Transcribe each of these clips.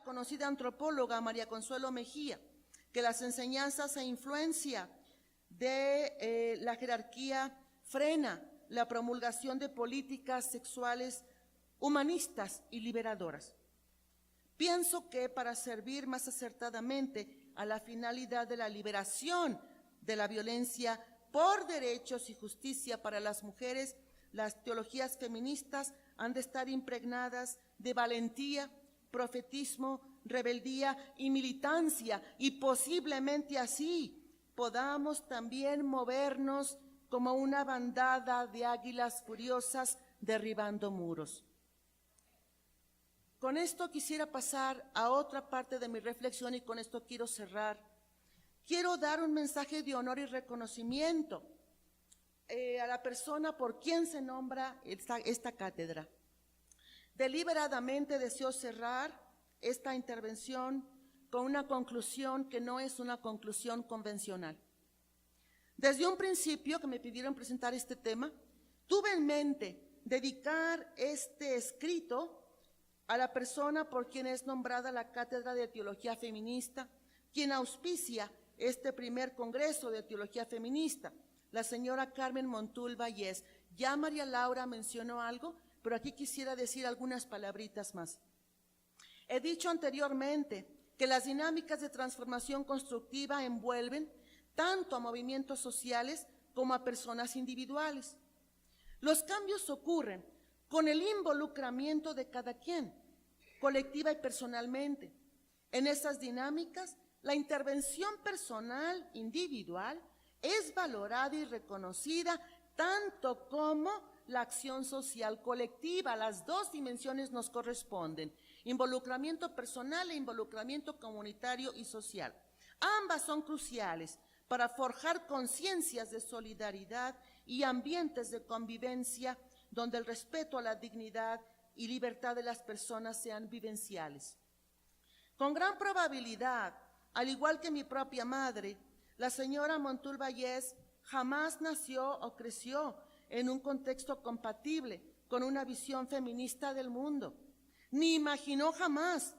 conocida antropóloga María Consuelo Mejía, que las enseñanzas e influencia de la jerarquía frena la promulgación de políticas sexuales humanistas y liberadoras. Pienso que para servir más acertadamente a la finalidad de la liberación de la violencia por derechos y justicia para las mujeres, las teologías feministas han de estar impregnadas de valentía, profetismo, rebeldía y militancia, y posiblemente así podamos también movernos como una bandada de águilas furiosas derribando muros. Con esto quisiera pasar a otra parte de mi reflexión y con esto quiero cerrar. Quiero dar un mensaje de honor y reconocimiento a la persona por quien se nombra esta cátedra. Deliberadamente deseo cerrar esta intervención con una conclusión que no es una conclusión convencional. Desde un principio que me pidieron presentar este tema, tuve en mente dedicar este escrito a la persona por quien es nombrada la Cátedra de Teología Feminista, quien auspicia este primer Congreso de Teología Feminista, la señora Carmen Montul Vallés. Ya María Laura mencionó algo, pero aquí quisiera decir algunas palabritas más. He dicho anteriormente que las dinámicas de transformación constructiva envuelven tanto a movimientos sociales como a personas individuales. Los cambios ocurren con el involucramiento de cada quien, colectiva y personalmente. En esas dinámicas, la intervención personal, individual, es valorada y reconocida tanto como la acción social colectiva. Las dos dimensiones nos corresponden, involucramiento personal e involucramiento comunitario y social. Ambas son cruciales para forjar conciencias de solidaridad y ambientes de convivencia donde el respeto a la dignidad y libertad de las personas sean vivenciales. Con gran probabilidad, al igual que mi propia madre, la señora Montul Vallés jamás nació o creció en un contexto compatible con una visión feminista del mundo, ni imaginó jamás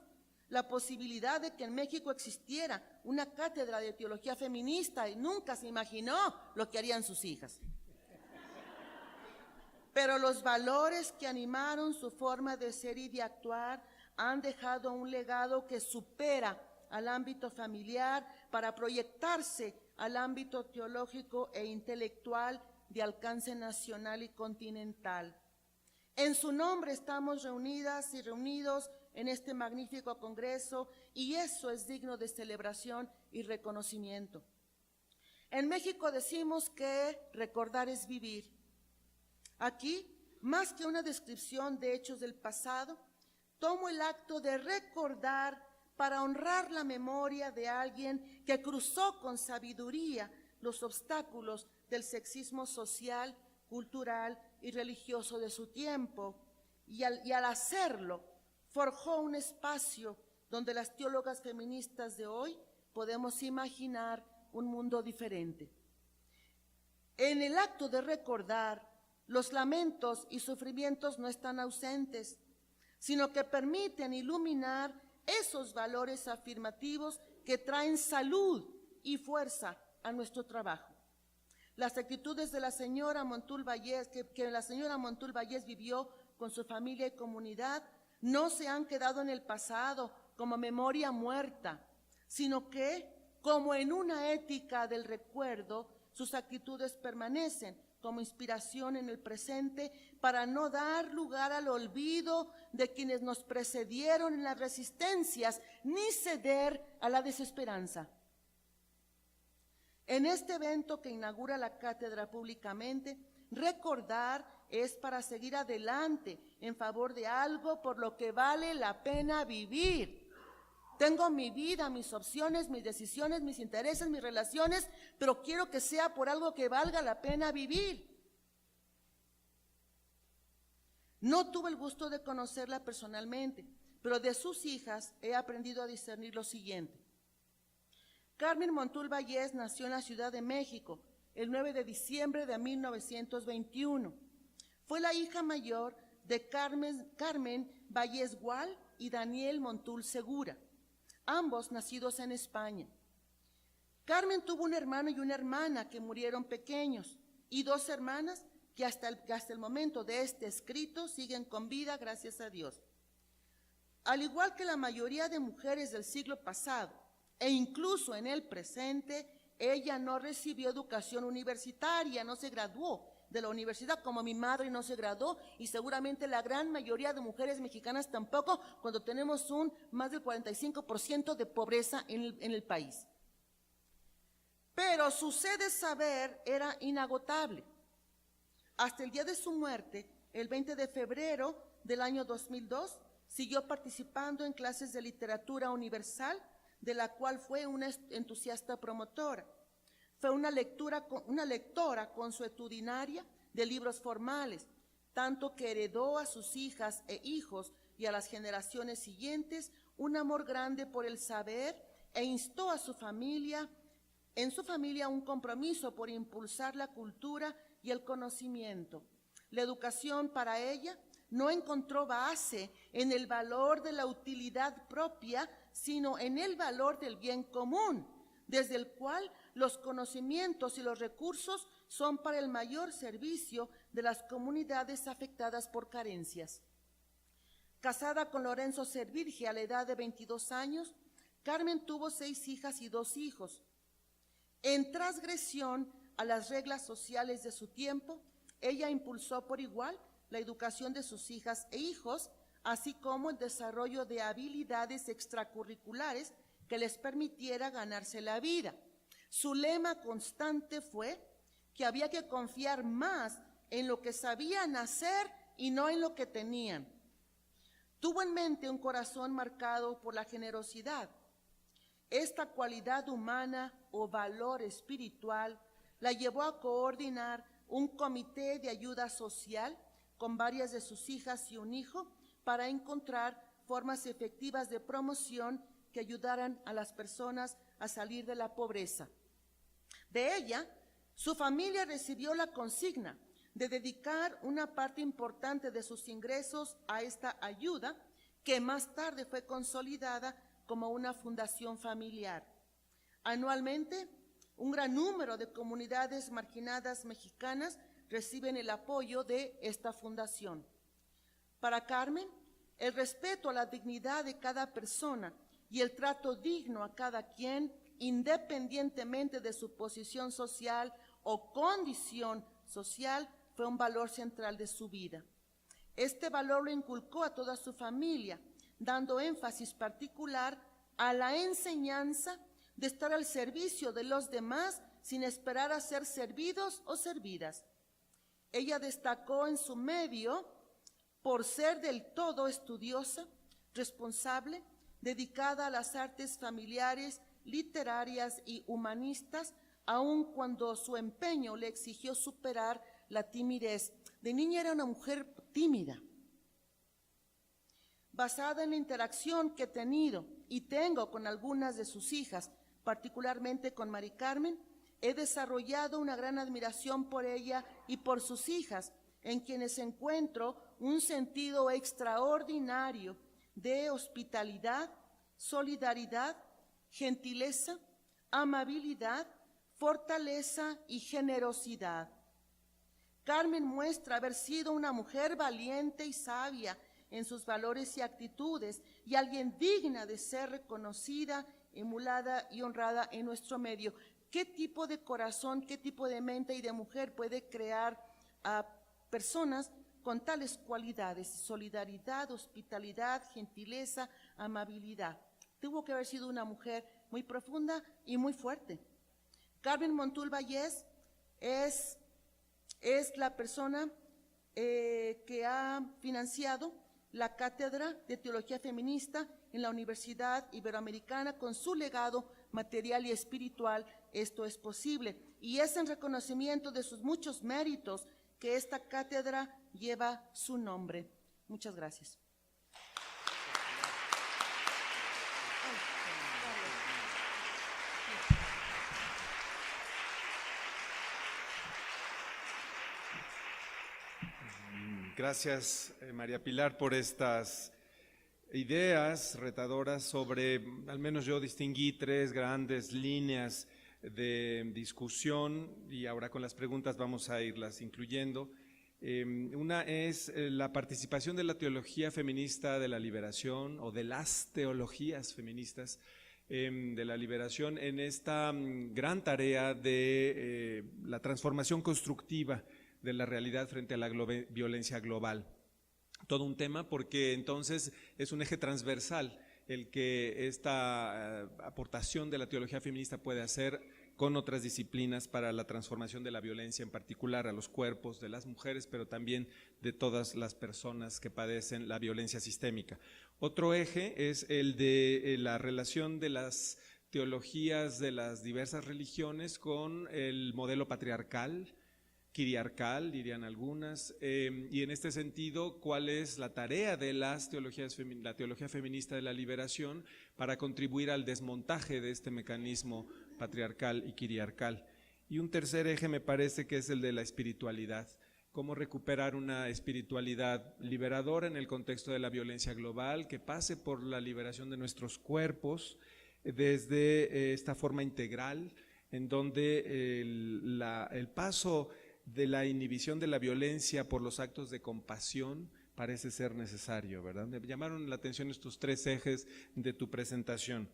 la posibilidad de que en México existiera una cátedra de teología feminista, y nunca se imaginó lo que harían sus hijas. Pero los valores que animaron su forma de ser y de actuar han dejado un legado que supera al ámbito familiar para proyectarse al ámbito teológico e intelectual de alcance nacional y continental. En su nombre estamos reunidas y reunidos en este magnífico congreso, y eso es digno de celebración y reconocimiento. En México decimos que recordar es vivir. Aquí, más que una descripción de hechos del pasado, tomo el acto de recordar para honrar la memoria de alguien que cruzó con sabiduría los obstáculos del sexismo social, cultural y religioso de su tiempo, y al hacerlo forjó un espacio donde las teólogas feministas de hoy podemos imaginar un mundo diferente. En el acto de recordar, los lamentos y sufrimientos no están ausentes, sino que permiten iluminar esos valores afirmativos que traen salud y fuerza a nuestro trabajo. Las actitudes de la señora Montul Vallés, que la señora Montul Vallés vivió con su familia y comunidad, no se han quedado en el pasado como memoria muerta, sino que, como en una ética del recuerdo, sus actitudes permanecen como inspiración en el presente para no dar lugar al olvido de quienes nos precedieron en las resistencias, ni ceder a la desesperanza. En este evento que inaugura la cátedra públicamente, recordar es para seguir adelante en favor de algo por lo que vale la pena vivir. Tengo mi vida, mis opciones, mis decisiones, mis intereses, mis relaciones, pero quiero que sea por algo que valga la pena vivir. No tuve el gusto de conocerla personalmente, pero de sus hijas he aprendido a discernir lo siguiente. Carmen Montul Vallés nació en la Ciudad de México el 9 de diciembre de 1921. Fue la hija mayor de Carmen Vallés Gual y Daniel Montul Segura, ambos nacidos en España. Carmen tuvo un hermano y una hermana que murieron pequeños y 2 hermanas que hasta el momento de este escrito siguen con vida, gracias a Dios. Al igual que la mayoría de mujeres del siglo pasado e incluso en el presente, ella no recibió educación universitaria, no se graduó de la universidad, como mi madre no se graduó, y seguramente la gran mayoría de mujeres mexicanas tampoco, cuando tenemos más del 45% de pobreza en el país. Pero su sed de saber era inagotable. Hasta el día de su muerte, el 20 de febrero del año 2002, siguió participando en clases de literatura universal, de la cual fue una entusiasta promotora. Fue una lectora consuetudinaria de libros formales, tanto que heredó a sus hijas e hijos y a las generaciones siguientes un amor grande por el saber e instó a su familia, un compromiso por impulsar la cultura y el conocimiento. La educación para ella no encontró base en el valor de la utilidad propia, sino en el valor del bien común, desde el cual los conocimientos y los recursos son para el mayor servicio de las comunidades afectadas por carencias. Casada con Lorenzo Servirge a la edad de 22 años, Carmen tuvo 6 hijas y 2 hijos. En transgresión a las reglas sociales de su tiempo, ella impulsó por igual la educación de sus hijas e hijos, así como el desarrollo de habilidades extracurriculares que les permitiera ganarse la vida. Su lema constante fue que había que confiar más en lo que sabían hacer y no en lo que tenían. Tuvo en mente un corazón marcado por la generosidad. Esta cualidad humana o valor espiritual la llevó a coordinar un comité de ayuda social con varias de sus hijas y un hijo para encontrar formas efectivas de promoción que ayudaran a las personas a salir de la pobreza. De ella, su familia recibió la consigna de dedicar una parte importante de sus ingresos a esta ayuda, que más tarde fue consolidada como una fundación familiar. Anualmente, un gran número de comunidades marginadas mexicanas reciben el apoyo de esta fundación. Para Carmen, el respeto a la dignidad de cada persona y el trato digno a cada quien, independientemente de su posición social o condición social, fue un valor central de su vida. Este valor lo inculcó a toda su familia, dando énfasis particular a la enseñanza de estar al servicio de los demás sin esperar a ser servidos o servidas. Ella destacó en su medio por ser del todo estudiosa, responsable, dedicada a las artes familiares, literarias y humanistas, aun cuando su empeño le exigió superar la timidez. De niña era una mujer tímida. Basada en la interacción que he tenido y tengo con algunas de sus hijas, particularmente con Mari Carmen, he desarrollado una gran admiración por ella y por sus hijas, en quienes encuentro un sentido extraordinario de hospitalidad, solidaridad, gentileza, amabilidad, fortaleza y generosidad. Carmen muestra haber sido una mujer valiente y sabia en sus valores y actitudes, y alguien digna de ser reconocida, emulada y honrada en nuestro medio. ¿Qué tipo de corazón, qué tipo de mente y de mujer puede crear a personas con tales cualidades? Solidaridad, hospitalidad, gentileza, amabilidad. Tuvo que haber sido una mujer muy profunda y muy fuerte. Carmen Montul Vallés es la persona que ha financiado la Cátedra de Teología Feminista en la Universidad Iberoamericana. Con su legado material y espiritual, esto es posible. Y es en reconocimiento de sus muchos méritos que esta cátedra lleva su nombre. Muchas gracias. Gracias, María Pilar, por estas ideas retadoras sobre, al menos yo distinguí 3 grandes líneas de discusión y ahora con las preguntas vamos a irlas incluyendo. Una es la participación de la teología feminista de la liberación o de las teologías feministas de la liberación en esta gran tarea de la transformación constructiva de la realidad frente a la violencia global. Todo un tema porque entonces es un eje transversal el que esta aportación de la teología feminista puede hacer con otras disciplinas para la transformación de la violencia, en particular a los cuerpos de las mujeres, pero también de todas las personas que padecen la violencia sistémica. Otro eje es el de la relación de las teologías de las diversas religiones con el modelo patriarcal, quiriarcal, dirían algunas, y en este sentido, ¿cuál es la tarea de la teología feminista de la liberación para contribuir al desmontaje de este mecanismo patriarcal y quiriarcal? Y un tercer eje me parece que es el de la espiritualidad, cómo recuperar una espiritualidad liberadora en el contexto de la violencia global, que pase por la liberación de nuestros cuerpos desde esta forma integral, en donde el paso de la inhibición de la violencia por los actos de compasión parece ser necesario, ¿verdad? Me llamaron la atención estos 3 ejes de tu presentación.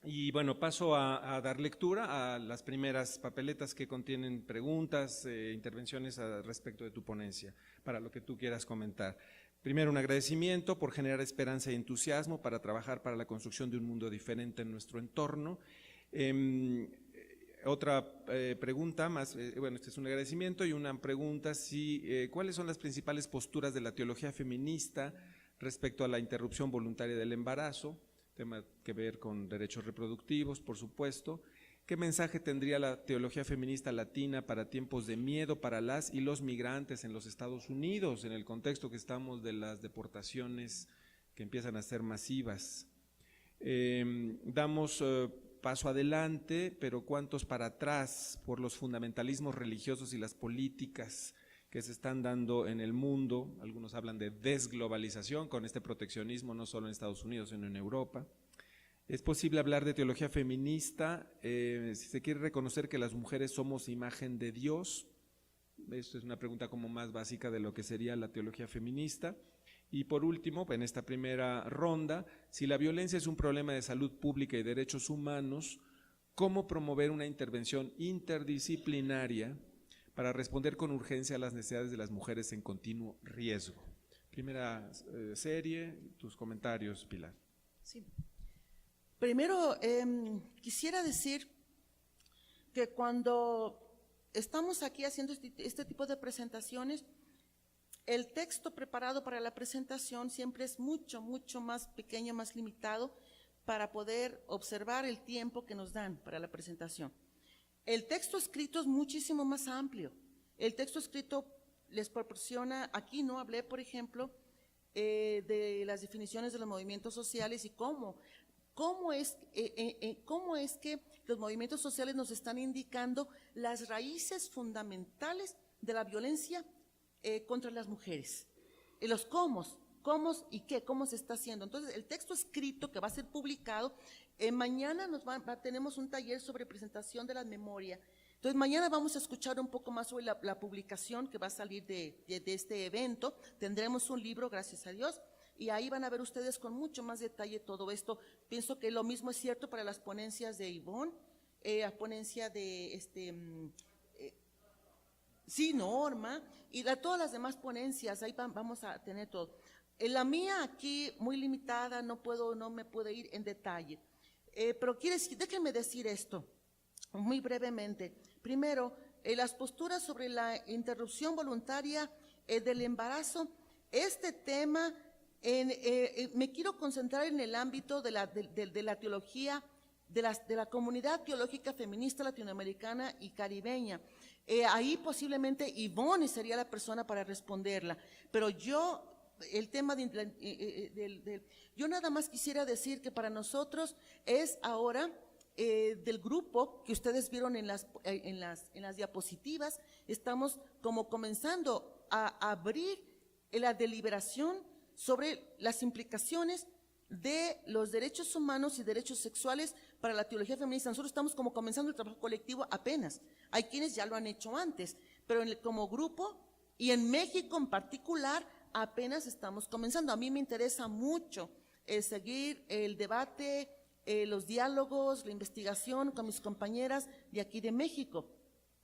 Y bueno, paso a dar lectura a las primeras papeletas que contienen preguntas, intervenciones respecto de tu ponencia, para lo que tú quieras comentar. Primero, un agradecimiento por generar esperanza y entusiasmo para trabajar para la construcción de un mundo diferente en nuestro entorno. Otra pregunta más, bueno, este es un agradecimiento y una pregunta, ¿cuáles son las principales posturas de la teología feminista respecto a la interrupción voluntaria del embarazo? Tema que ver con derechos reproductivos, por supuesto. ¿Qué mensaje tendría la teología feminista latina para tiempos de miedo para las y los migrantes en los Estados Unidos, en el contexto que estamos de las deportaciones que empiezan a ser masivas? Damos paso adelante, pero ¿cuántos para atrás por los fundamentalismos religiosos y las políticas que se están dando en el mundo? Algunos hablan de desglobalización con este proteccionismo, no solo en Estados Unidos, sino en Europa. ¿Es posible hablar de teología feminista si se quiere reconocer que las mujeres somos imagen de Dios? Esto es una pregunta como más básica de lo que sería la teología feminista. Y por último, en esta primera ronda, si la violencia es un problema de salud pública y derechos humanos, ¿cómo promover una intervención interdisciplinaria para responder con urgencia a las necesidades de las mujeres en continuo riesgo? Primera serie, tus comentarios, Pilar. Sí. Primero, quisiera decir que cuando estamos aquí haciendo este tipo de presentaciones, el texto preparado para la presentación siempre es mucho más pequeño, más limitado para poder observar el tiempo que nos dan para la presentación. El texto escrito es muchísimo más amplio. El texto escrito les proporciona, aquí no hablé, por ejemplo, de las definiciones de los movimientos sociales y cómo es que los movimientos sociales nos están indicando las raíces fundamentales de la violencia contra las mujeres, los cómo y qué, cómo se está haciendo. Entonces, el texto escrito que va a ser publicado, mañana tenemos un taller sobre presentación de la memoria. Entonces, mañana vamos a escuchar un poco más sobre la publicación que va a salir de este evento. Tendremos un libro, gracias a Dios, y ahí van a ver ustedes con mucho más detalle todo esto. Pienso que lo mismo es cierto para las ponencias de Ivonne, la ponencia de sí, Norma, y todas las demás ponencias, ahí vamos a tener todo. La mía aquí, muy limitada, no me puedo ir en detalle. Pero déjenme decir esto, muy brevemente. Primero, las posturas sobre la interrupción voluntaria del embarazo. Este tema, me quiero concentrar en el ámbito de la teología, de la comunidad teológica feminista latinoamericana y caribeña. Ahí posiblemente Ivonne sería la persona para responderla, pero yo nada más quisiera decir que para nosotros es ahora del grupo que ustedes vieron en las diapositivas, estamos como comenzando a abrir la deliberación sobre las implicaciones de los derechos humanos y derechos sexuales para la teología feminista. Nosotros estamos como comenzando el trabajo colectivo apenas. Hay quienes ya lo han hecho antes, pero como grupo y en México en particular apenas estamos comenzando. A mí me interesa mucho seguir el debate, los diálogos, la investigación con mis compañeras de aquí de México,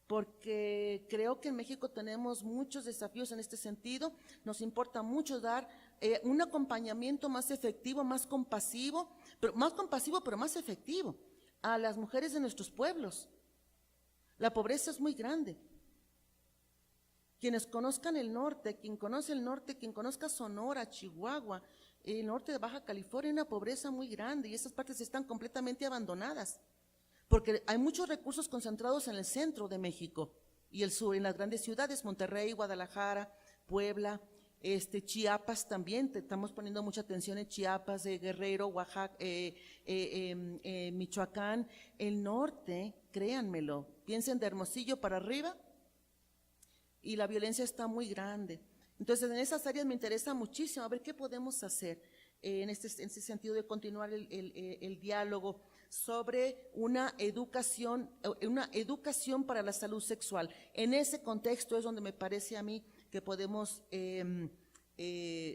porque creo que en México tenemos muchos desafíos en este sentido. Nos importa mucho dar un acompañamiento más efectivo, más compasivo, pero más efectivo a las mujeres de nuestros pueblos. La pobreza es muy grande. Quienes conozcan el norte, quien conoce el norte, quien conozca Sonora, Chihuahua, el norte de Baja California, hay una pobreza muy grande y esas partes están completamente abandonadas, porque hay muchos recursos concentrados en el centro de México y el sur, en las grandes ciudades, Monterrey, Guadalajara, Puebla, Chiapas también, estamos poniendo mucha atención en Chiapas, Guerrero, Oaxaca, Michoacán, el norte, créanmelo, piensen de Hermosillo para arriba y la violencia está muy grande. Entonces, en esas áreas me interesa muchísimo a ver qué podemos hacer en este sentido de continuar el diálogo sobre una educación para la salud sexual. En ese contexto es donde me parece a mí que podemos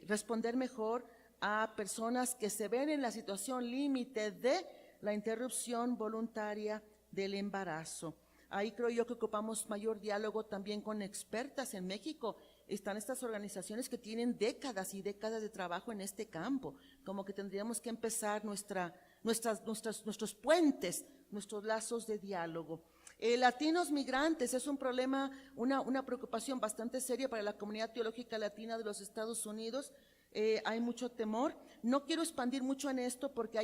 responder mejor a personas que se ven en la situación límite de la interrupción voluntaria del embarazo. Ahí creo yo que ocupamos mayor diálogo también con expertas. En México están estas organizaciones que tienen décadas y décadas de trabajo en este campo, como que tendríamos que empezar nuestros puentes, nuestros lazos de diálogo. Latinos migrantes es un problema, una preocupación bastante seria para la comunidad teológica latina de los Estados Unidos. Hay mucho temor. No quiero expandir mucho en esto porque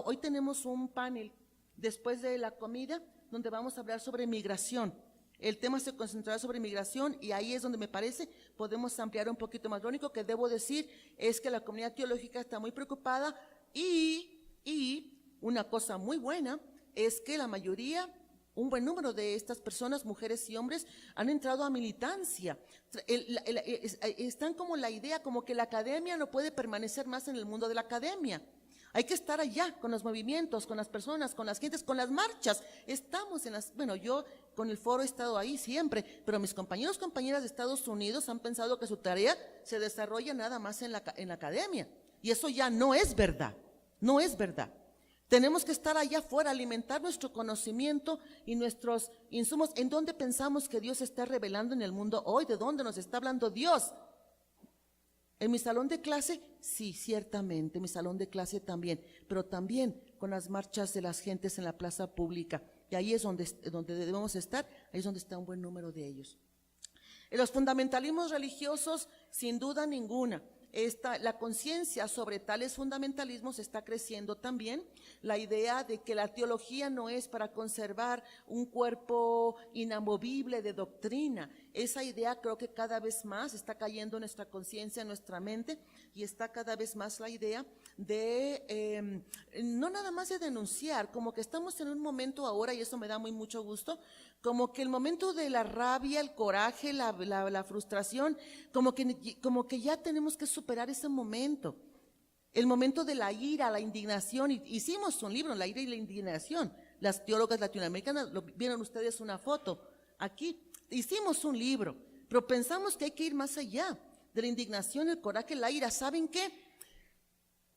hoy tenemos un panel después de la comida donde vamos a hablar sobre migración. El tema se concentrará sobre migración y ahí es donde me parece podemos ampliar un poquito más. Lo único que debo decir es que la comunidad teológica está muy preocupada y una cosa muy buena es que la mayoría, un buen número de estas personas, mujeres y hombres, han entrado a militancia. Están como la idea, como que la academia no puede permanecer más en el mundo de la academia. Hay que estar allá con los movimientos, con las personas, con las gentes, con las marchas. Estamos en yo con el foro he estado ahí siempre, pero mis compañeras de Estados Unidos han pensado que su tarea se desarrolla nada más en la academia. Y eso ya no es verdad, no es verdad. Tenemos que estar allá afuera, alimentar nuestro conocimiento y nuestros insumos. ¿En dónde pensamos que Dios se está revelando en el mundo hoy? ¿De dónde nos está hablando Dios? ¿En mi salón de clase? Sí, ciertamente, mi salón de clase también, pero también con las marchas de las gentes en la plaza pública. Y ahí es donde debemos estar, ahí es donde está un buen número de ellos. En los fundamentalismos religiosos, sin duda ninguna, la conciencia sobre tales fundamentalismos está creciendo también. La idea de que la teología no es para conservar un cuerpo inamovible de doctrina. Esa idea creo que cada vez más está cayendo en nuestra conciencia, en nuestra mente, y está cada vez más la idea de, no nada más de denunciar, como que estamos en un momento ahora, y eso me da mucho gusto, como que el momento de la rabia, el coraje, la frustración, como que ya tenemos que superar ese momento. El momento de la ira, la indignación. Hicimos un libro, La ira y la indignación. Las teólogas latinoamericanas, vieron ustedes una foto aquí. Hicimos un libro, pero pensamos que hay que ir más allá de la indignación, el coraje, la ira. ¿Saben qué?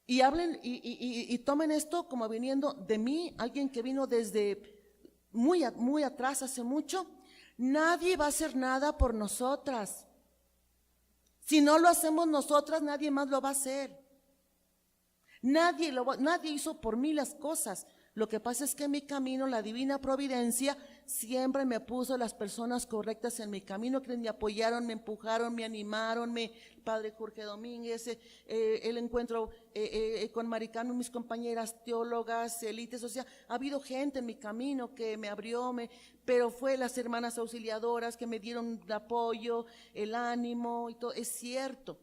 Y hablen y tomen esto como viniendo de mí, alguien que vino desde muy atrás, hace mucho. Nadie va a hacer nada por nosotras. Si no lo hacemos nosotras, nadie más lo va a hacer. Nadie hizo por mí las cosas. Lo que pasa es que en mi camino, la divina providencia siempre me puso las personas correctas en mi camino, que me apoyaron, me empujaron, me animaron, Padre Jorge Domínguez, el encuentro con Maricano, mis compañeras teólogas, élites, o sea, ha habido gente en mi camino que me abrió, pero fue las hermanas auxiliadoras que me dieron el apoyo, el ánimo y todo, es cierto.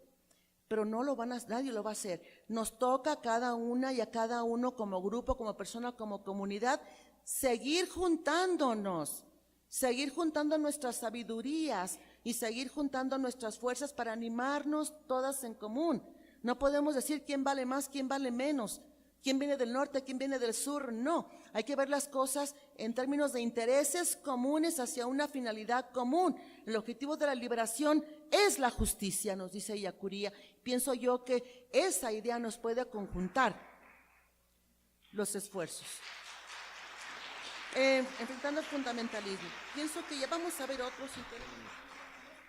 Pero nadie lo va a hacer. Nos toca a cada una y a cada uno como grupo, como persona, como comunidad, seguir juntándonos, seguir juntando nuestras sabidurías y seguir juntando nuestras fuerzas para animarnos todas en común. No podemos decir quién vale más, quién vale menos, quién viene del norte, quién viene del sur, no. Hay que ver las cosas en términos de intereses comunes hacia una finalidad común. El objetivo de la liberación es la justicia, nos dice Ellacuría. Pienso yo que esa idea nos puede conjuntar los esfuerzos. Enfrentando el fundamentalismo. Pienso que ya vamos a ver otros intereses.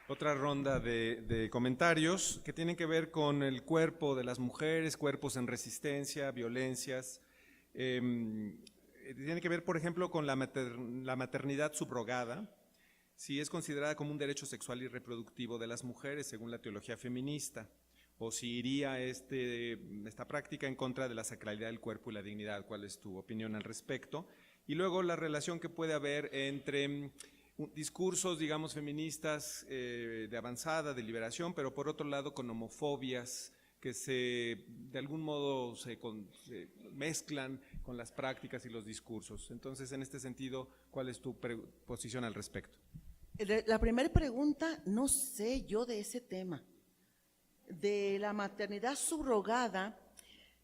Otra ronda de comentarios que tienen que ver con el cuerpo de las mujeres, cuerpos en resistencia, violencias. Tiene que ver, por ejemplo, con la maternidad subrogada, si es considerada como un derecho sexual y reproductivo de las mujeres, según la teología feminista, o si iría esta práctica en contra de la sacralidad del cuerpo y la dignidad. ¿Cuál es tu opinión al respecto? Y luego la relación que puede haber entre discursos, digamos, feministas de avanzada, de liberación, pero por otro lado con homofobias que de algún modo se mezclan con las prácticas y los discursos. Entonces, en este sentido, ¿cuál es tu posición al respecto? La primera pregunta, no sé yo de ese tema, de la maternidad subrogada.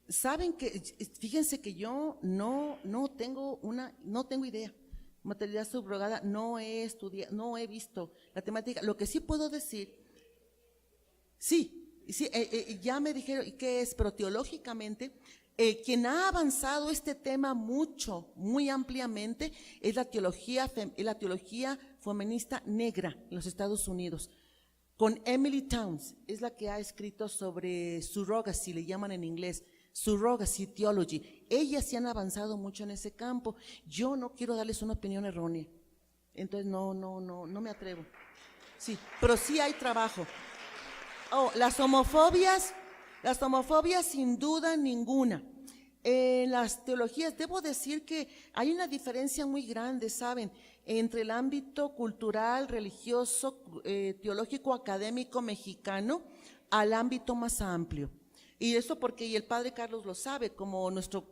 Saben que, fíjense que yo no tengo idea. Maternidad subrogada, no he estudiado, no he visto la temática. Lo que sí puedo decir, sí, ya me dijeron qué es, pero teológicamente, quien ha avanzado este tema mucho, muy ampliamente, es la teología feminista negra en los Estados Unidos, con Emily Towns, es la que ha escrito sobre surrogacy, le llaman en inglés, surrogacy theology. Ellas sí han avanzado mucho en ese campo. Yo no quiero darles una opinión errónea, entonces no me atrevo. Sí, pero sí hay trabajo. Las homofobias sin duda ninguna. En las teologías, debo decir que hay una diferencia muy grande, ¿saben?, entre el ámbito cultural, religioso, teológico, académico mexicano, al ámbito más amplio. Y eso porque, y el padre Carlos lo sabe, como nuestra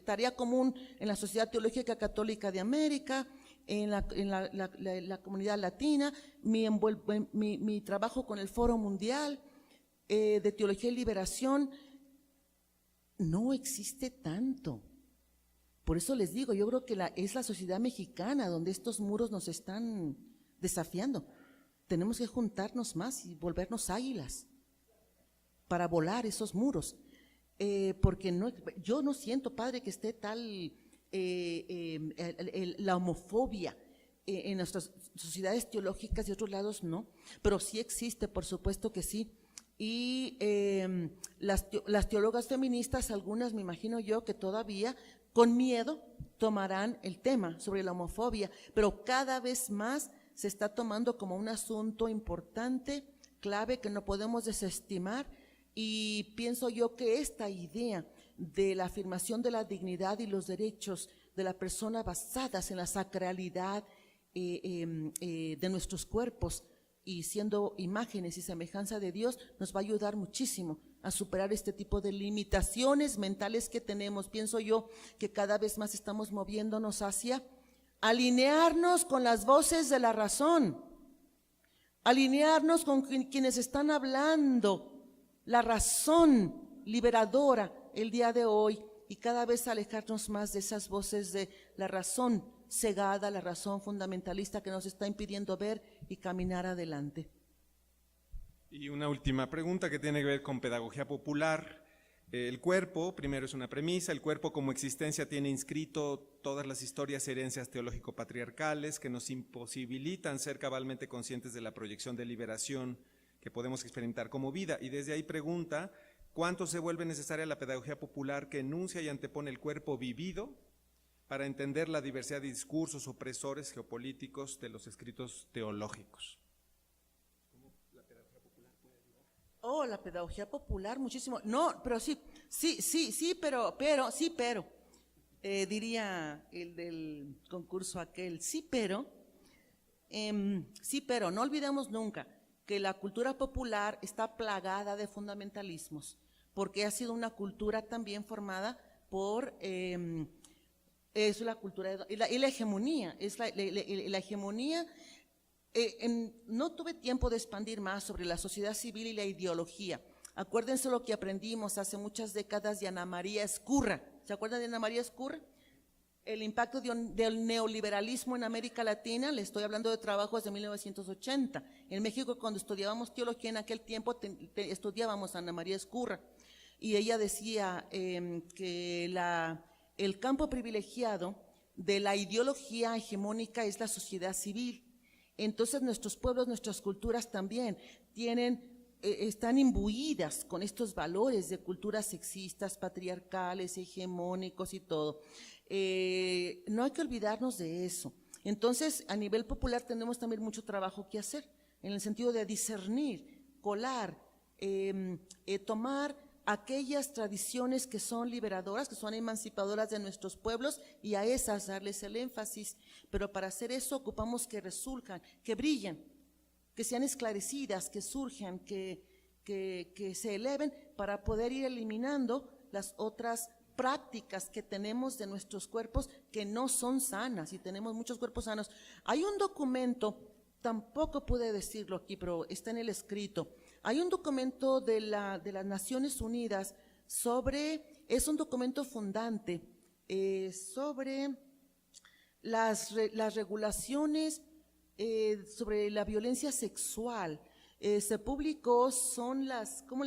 tarea común en la Sociedad Teológica Católica de América, en la comunidad latina, mi trabajo con el Foro Mundial de Teología y Liberación, no existe tanto. Por eso les digo, yo creo que es la sociedad mexicana donde estos muros nos están desafiando. Tenemos que juntarnos más y volvernos águilas para volar esos muros, porque yo no siento, padre, que esté tal la homofobia en nuestras sociedades teológicas y otros lados no, pero sí existe, por supuesto que sí. Y las teólogas feministas, algunas me imagino yo que todavía con miedo tomarán el tema sobre la homofobia, pero cada vez más se está tomando como un asunto importante, clave, que no podemos desestimar. Y pienso yo que esta idea de la afirmación de la dignidad y los derechos de la persona basadas en la sacralidad de nuestros cuerpos y siendo imágenes y semejanza de Dios, nos va a ayudar muchísimo a superar este tipo de limitaciones mentales que tenemos. Pienso yo que cada vez más estamos moviéndonos hacia alinearnos con las voces de la razón, alinearnos con quienes están hablando la razón liberadora el día de hoy, y cada vez alejarnos más de esas voces de la razón cegada, la razón fundamentalista que nos está impidiendo ver y caminar adelante. Y una última pregunta que tiene que ver con pedagogía popular. El cuerpo, primero, es una premisa. El cuerpo como existencia tiene inscrito todas las historias y herencias teológico-patriarcales que nos imposibilitan ser cabalmente conscientes de la proyección de liberación que podemos experimentar como vida. Y desde ahí pregunta, ¿cuánto se vuelve necesaria la pedagogía popular que enuncia y antepone el cuerpo vivido para entender la diversidad de discursos opresores geopolíticos de los escritos teológicos? La pedagogía popular, muchísimo. No, pero sí, pero, diría el del concurso aquel, sí, pero, no olvidemos nunca que la cultura popular está plagada de fundamentalismos, porque ha sido una cultura también formada por, es la cultura y la hegemonía, es la hegemonía. No tuve tiempo de expandir más sobre la sociedad civil y la ideología. Acuérdense lo que aprendimos hace muchas décadas de Ana María Ezcurra. ¿Se acuerdan de Ana María Ezcurra? El impacto del neoliberalismo en América Latina, le estoy hablando de trabajos de 1980. En México, cuando estudiábamos teología en aquel tiempo, estudiábamos a Ana María Ezcurra. Y ella decía que el campo privilegiado de la ideología hegemónica es la sociedad civil. Entonces nuestros pueblos, nuestras culturas también están imbuidas con estos valores de culturas sexistas, patriarcales, hegemónicos y todo. No hay que olvidarnos de eso. Entonces, a nivel popular tenemos también mucho trabajo que hacer, en el sentido de discernir, colar, tomar aquellas tradiciones que son liberadoras, que son emancipadoras de nuestros pueblos, y a esas darles el énfasis. Pero para hacer eso ocupamos que resurjan, que brillen, que sean esclarecidas, que surjan, que se eleven, para poder ir eliminando las otras prácticas que tenemos de nuestros cuerpos que no son sanas, y tenemos muchos cuerpos sanos. Hay un documento, tampoco pude decirlo aquí, pero está en el escrito. Hay un documento de las Naciones Unidas es un documento fundante sobre las regulaciones sobre la violencia sexual. Se publicó,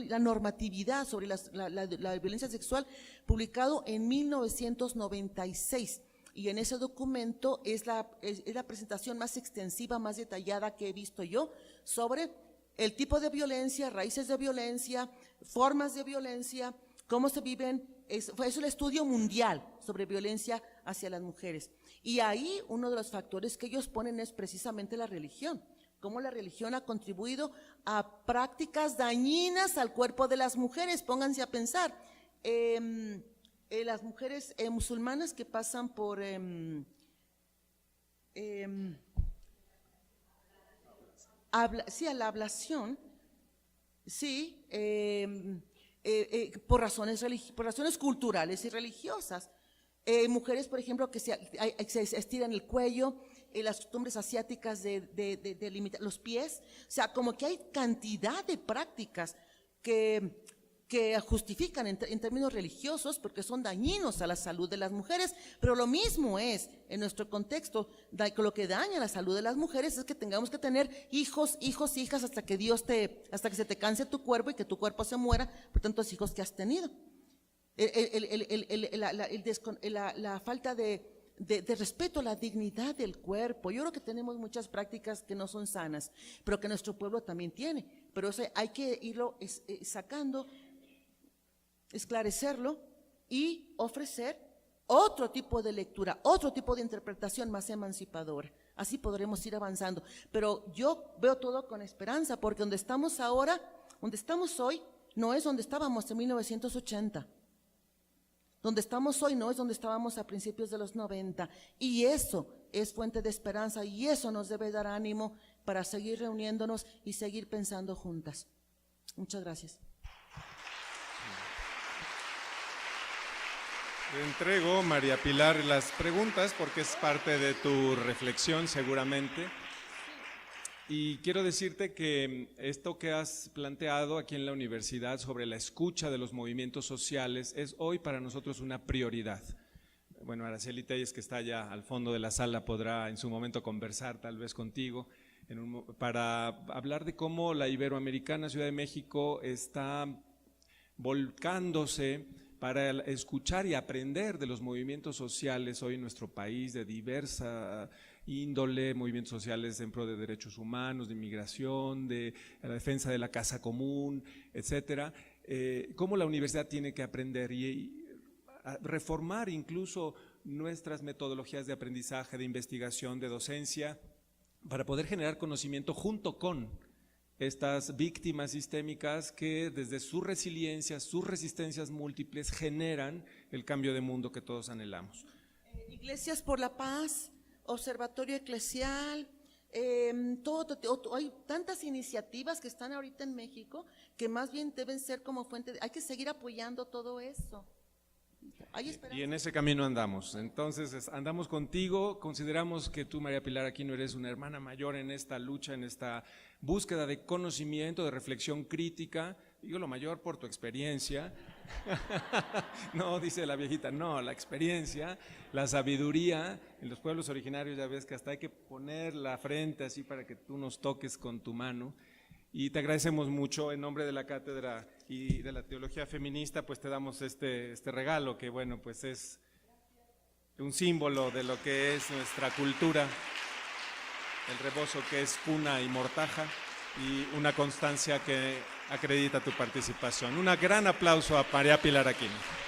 la normatividad sobre la violencia sexual, publicado en 1996. Y en ese documento es la presentación más extensiva, más detallada que he visto yo sobre el tipo de violencia, raíces de violencia, formas de violencia, cómo se viven. Es el estudio mundial sobre violencia hacia las mujeres. Y ahí uno de los factores que ellos ponen es precisamente la religión. Cómo la religión ha contribuido a prácticas dañinas al cuerpo de las mujeres. Pónganse a pensar, las mujeres musulmanas que pasan por a la ablación, sí, por razones culturales y religiosas. Mujeres, por ejemplo, que se estiran el cuello, las costumbres asiáticas de limitar los pies. O sea, como que hay cantidad de prácticas que justifican en términos religiosos, porque son dañinos a la salud de las mujeres. Pero lo mismo es en nuestro contexto, lo que daña la salud de las mujeres es que tengamos que tener hijos, hijas, hasta que se te canse tu cuerpo y que tu cuerpo se muera por tantos hijos que has tenido. La falta de respeto a la dignidad del cuerpo. Yo creo que tenemos muchas prácticas que no son sanas, pero que nuestro pueblo también tiene. Pero eso hay que irlo sacando, esclarecerlo y ofrecer otro tipo de lectura, otro tipo de interpretación más emancipadora. Así podremos ir avanzando. Pero yo veo todo con esperanza, porque donde estamos ahora, donde estamos hoy, no es donde estábamos en 1980. Donde estamos hoy no es donde estábamos a principios de los 90, y eso es fuente de esperanza, y eso nos debe dar ánimo para seguir reuniéndonos y seguir pensando juntas. Muchas gracias. Te entrego, María Pilar, las preguntas porque es parte de tu reflexión seguramente. Y quiero decirte que esto que has planteado aquí en la universidad sobre la escucha de los movimientos sociales es hoy para nosotros una prioridad. Bueno, Araceli Telles, que está allá al fondo de la sala, podrá en su momento conversar tal vez contigo para hablar de cómo la Iberoamericana Ciudad de México está volcándose para escuchar y aprender de los movimientos sociales hoy en nuestro país, de diversa índole, movimientos sociales en pro de derechos humanos, de inmigración, de la defensa de la casa común, etcétera. Cómo la universidad tiene que aprender y reformar incluso nuestras metodologías de aprendizaje, de investigación, de docencia, para poder generar conocimiento junto con estas víctimas sistémicas que desde su resiliencia, sus resistencias múltiples generan el cambio de mundo que todos anhelamos. Iglesias por la Paz, Observatorio Eclesial, hay tantas iniciativas que están ahorita en México que más bien deben ser como fuente, hay que seguir apoyando todo eso. Y en ese camino andamos. Entonces andamos contigo. Consideramos que tú, María Pilar Aquino, eres una hermana mayor en esta lucha, en esta búsqueda de conocimiento, de reflexión crítica, Digo lo mayor por tu experiencia. No, dice la viejita, no, la experiencia, la sabiduría. En los pueblos originarios ya ves que hasta hay que poner la frente así para que tú nos toques con tu mano. Y te agradecemos mucho en nombre de la cátedra y de la teología feminista, pues te damos este regalo que, bueno, pues es un símbolo de lo que es nuestra cultura, el rebozo que es cuna y mortaja, y una constancia que acredita tu participación. Un gran aplauso a María Pilar Aquino.